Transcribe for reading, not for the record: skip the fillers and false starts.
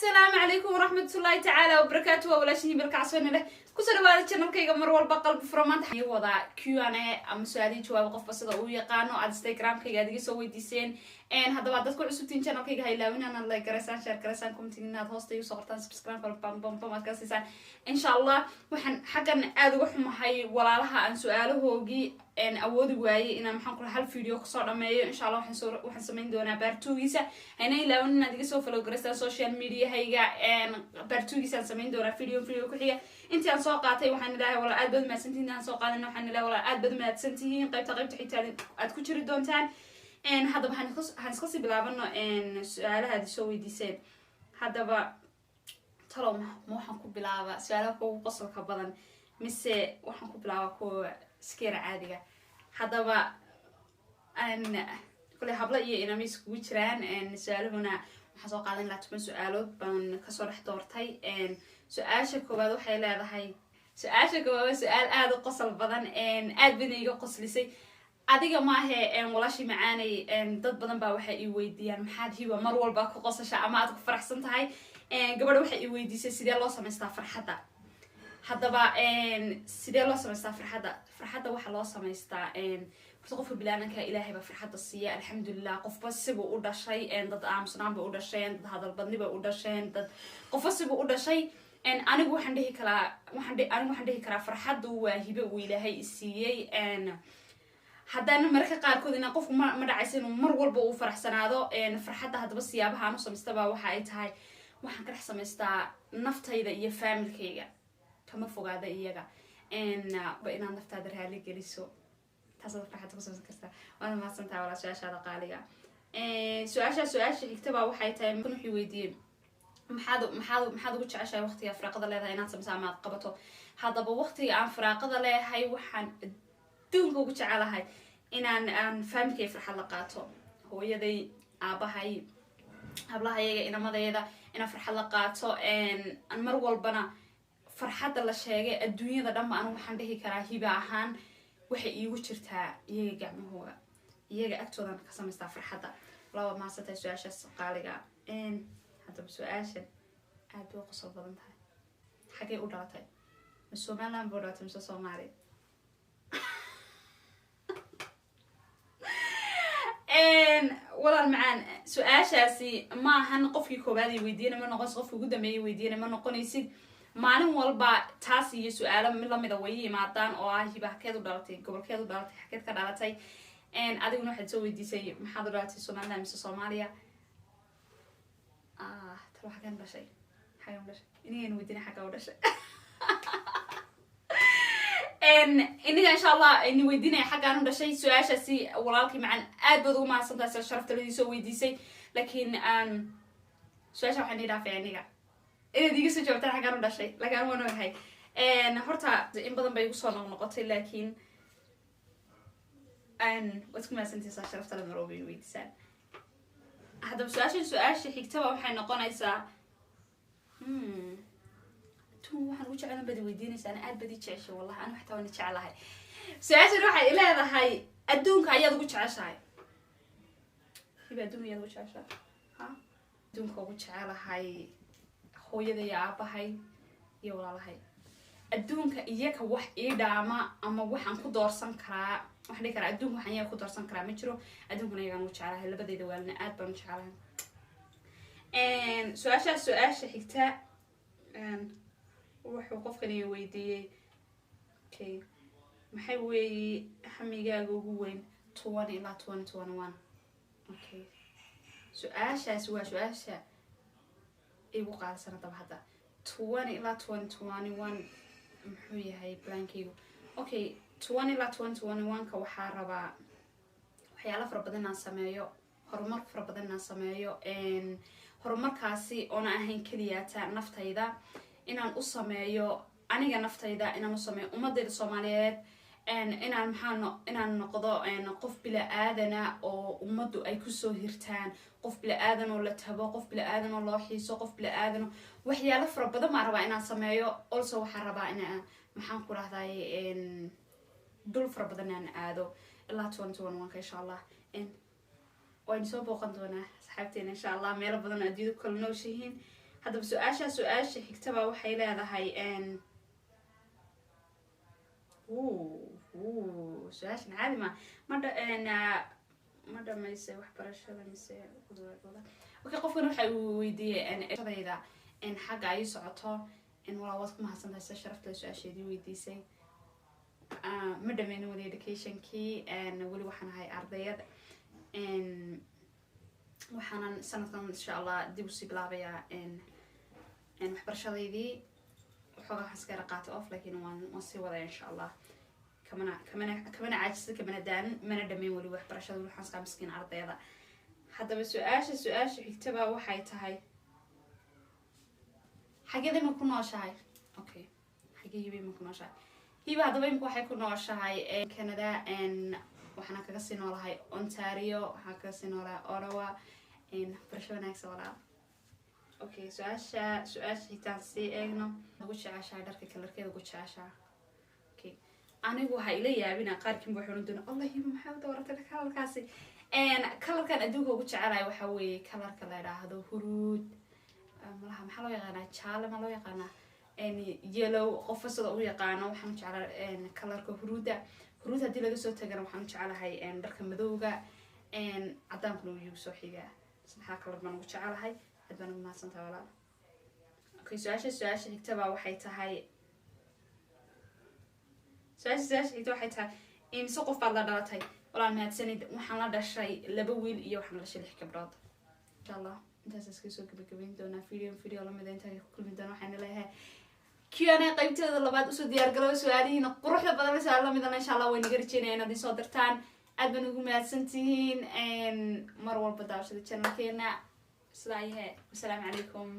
السلام عليكم ورحمة الله تعالى وبركاته ولا شيء بالكعسون له كسر هذا الشانل كيجا مر والبقل بفرمان حي وضع Q&A أم سؤالي جواب قف بس ضوء يقانو على إنستغرام كيجا دقي سوي ديسين إن هذا بعد كل عسوتين شانل كيجا هاي لون أنا لايك كرسان شير كرسان كومنتين هذا هوستي وصورتان سبسكرايب بام بام بام أتكسسان إن شاء الله وحن حقا أذوق محي ولا لها عن سؤاله هو جي إن أود جواي إن محنقول هالفيديو قصار ما إن شاء الله وحن سمين دونا بارتوجيسة هنا لون دقي سوف لو كرسان سوشيال ميديا هيجا إن بارتوجيسة سمين دونا فيديو كحية أنت عن ساقاتي وحن لا ولا أدبد ما سنتين عن ساقات إنه حن لا ولا أدبد ما سنتين قيب حتى أتكشر الدونتان إن هذا هنسقسي بلعبنا إن سؤال هذا شوي ديسين هذا بقى ترى مو حنكون بلعبة سؤال هو قصر كبدن مس وحنكون بلعبة كو سكير عادية هذا بقى أن كل حبلا إنا ميس ويتران إن سؤال هنا حسوا قاعدين لا تبين سؤاله بن كسر حضرتي إن سؤال شكو بدو حيل هذا هاي سؤال شكو سؤال هذا قصر بدن إن أدبني يقص لسي adiga ma aha walaashii macaanay dad badan baa waxa ay weydiiyaan maxaad hiba mar walba ku qosasha ama aad ku faraxsan tahay gabadha waxa ay weydiisay sidee loo sameystaa farxadda hadaba sidee loo sameystaa farxadda waxa loo sameystaa qofka bilaanka ilaahay ba farxadda siiya alxamdulillah qofba sibu u dhashay dad aamusnaan ba u dhasheen dad hadal badni ba u dhasheen dad qofba sibu u dhashay anigu waxaan dhihi karaa farxaddu waa hibo uu ilaahay siiyay haddana marka qaarkood in qofku ma dhacaysan mar walba uu faraxsanaado farxadda hadaba siyaabaha aanu sameystaba waxa ay tahay waxaan ka dhex sameystaa naftayda iyo familkayga kama fogaada iyaga ba inaan naftaada raali geliso taas aad farxadda ku sameysan kartaa waana mahadsantahay walaal su'aashaada qaaliga su'aasha xigtaba waxay tahay kun wixii weydiiyeen maxaad ugu jeceshahay waqtiga firaaqada leedahay inaad sameysaa ama aad qabato hadaba waqtiga aan firaaqada leeyahay waxaan دون كوجت على هاي إن فهم كيف رح لقاته هو يدي أباهاي هبلها هي إن ما ذا إن فرح لقاته إن مرول بنا فرحة الله شيء الدنيا ذا دم أنا وحنده كراهي بعهان وحي يوشرتها يجي من هو يجي أكتر من قسم فرحة لو ما ستسوي أشياء قالقة إن هذا بسوي أشياء أبي قصة بلندها حاجة أودرتها مسوما لام بودرت مسوما ماري والله معان سؤال شاسي ما هنقف كوبادي ويدينا ما نقص قف جدا ما يودينا ما نقنيسيد ما نموالبا تاسي سؤال من لما دويه معطان أو هي بحكي دولارتي قبل كده دولارتي حكيت كدارتي أدي إنه حد سوي دي سي محاضراتي سومالنا مس صوماليا ترى حكي ولا شيء إني نودينا حكي ولا شيء إن شاء الله إني ودينا حاجة أنا شيء سؤال شيء ولكن معن أدبو ما صنطة شرفت اللي يسوي دي شيء لكن سؤال شو حني دافع يعني إذا دي قصة جبت حاجة أنا شيء لكن أنا ما هاي نهرتها إن بدن بيوصلنا نقطة لكن وتكون ما سنتي شرفت لما روبي ويدسان هذا سؤال شيء حكتبه وحين نقول إذا waxaan u jeclaan badi weydiinaysaa ana aad badi jeceshay wallahi aan waxta waan jecelahay su'aasha waxay leedahay adduunka ayaad ugu jeceshahay hiba adduunka ugu jeceshahay adduunka ugu jecelahay hooyada iyo aabahay iyo walaalahay adduunka iyaga wax ii dhaama ama waxaan ku doorsan karaa wax dhig kara adduunka waxaan iyaga ku doorsan karaa ma jiro adduunka iyaga ugu jecelahay labadayda waalna aad baan u jecelahay su'aasha xigta wuxuu qofkani weydiiyay okay maxay weey hamigaaga ugu weyn 20 ilaa 2021 okay su'aashaas waa su'aasha igu qaadsan daba hadda 20 ilaa 2021 muxuu yahay plankeygu okay 20 ilaa 2021 ka waxa rabaa waxyaalo fara badan aan sameeyo horumar fara badan aan sameeyo horumarkaasi oo aan ahayn kaliya ta naftayda inaan u sameeyo aniga naftayda inaan u sameeyo ummadda Soomaaliyeed inaan noqdo qof bila aadana oo ummaddu ay ku soo hirtaan qof bila aadan oo la tabo qof bila aadan oo loo xiiso qof bila aadan waxyaalo fara badan ma raba inaan sameeyo also waxa raba inaan maxaan ku raahday dul fara badan aan aado ilaa 2021 insha Allah وين سو بوقن دونا صحبتين إن شاء الله ميلا بدنا أديو كل نوشيهين haddaba su-aasha xigtaba waxay leedahay su-aashan caadi ma dhamaysay waxbarashada mise okay qofkan waxa uu weydiiyey shadayda xagga ay socoto walaa waad ku mahadsantahay sida sharafta su-aasheedii weydiisay ma dhameynin weli educationkii weli waxaan ahay ardayad waxaanan sanadkan insha allah dib usii bilaabayaa waxbarashadeydii waxoogaa waxaan iska yara qaatay off laakiin waan sii wadaya insha allah kamana caajisa kamana daanin mana dhameyn weli waxbarashada weli waxaan iskaa miskiin ardayada haddaba su-aasha xigtaba waxay tahay xageed ima ku nooshahay okay xagee hiba ima ku nooshahay hiba haddaba imika waxay ku nooshahay canada waxaana kaga sii noolahay Ontario waxaan kaga sii noolahay Ottawa barasho wanaagsan walaa okay su-aasha xigtaan sii eegno ugu jeceshahay dharka kalarkeeda ugu jeceshahay okay anigu waxaa ila yaabina qaarkiin buu xulun doona allah hiba maxaa dooratay kalarkaasi kalarkan adduunka ugu jecelahay waxa weeye kalarka la yidhaahdo huruud malaha maxaa loo yaqaanaa jaale ma loo yaqaanaa yellow qofa sida u yaqaano waxaan jeclaa kalarka huruud haddii laga soo tagana waxaan jeclahay dharka madowga cadaankuna uu igu soo xigaa saddexdaa kalar baan ugu jecelahay aad baan ugu mahadsantahay walaal okay su-aasha xigtaba waxay tahay mise qof baad la dhalatay walaal mahadsanid waxaan la dhashay 2 wiil iyo waxaan la dhashay 6 gabdhood insha allah intaas iska soo gabagabayn doonaa video lamida intaan ku kulmi doona waxaan leeyahay Q&A qaybteeda labaad usoo diyaar galow su-aalihiina quruxda badan su'aalo lamidana insha allah way naga rajeynayaan inaad soo dirtaan aad baan ugu mahadsantihiin mar walba daawashada channelkeena sidaa yahay assalaamu calaykum